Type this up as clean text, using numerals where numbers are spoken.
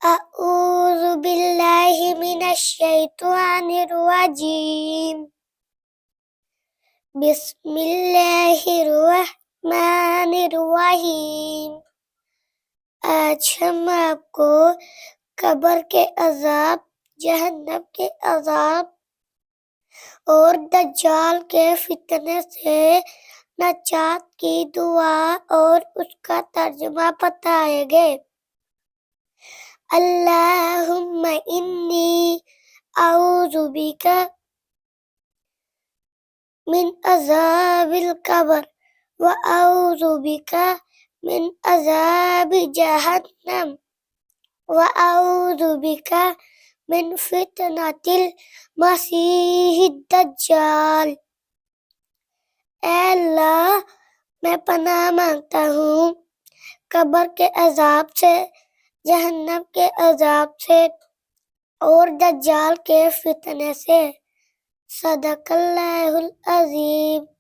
أعوذ بالله من الشيطان الرجيم. بسم الله الرحمن الرحیم. آج ہم آپ کو قبر کے عذاب، جہنم کے عذاب اور دجال کے فتنے سے نجات کی دعا اور اس کا ترجمہ بتائیں گے۔ اللہم انی اعوذ بک من عذاب القبر واعوذ بک من عذاب جہنم واعوذ بک من فتنۃ المسیح الدجال۔ اے اللہ، میں پناہ مانگتا ہوں قبر کے عذاب سے، جہنم کے عذاب سے اور دجال کے فتنے سے۔ صدق اللہ العظیم۔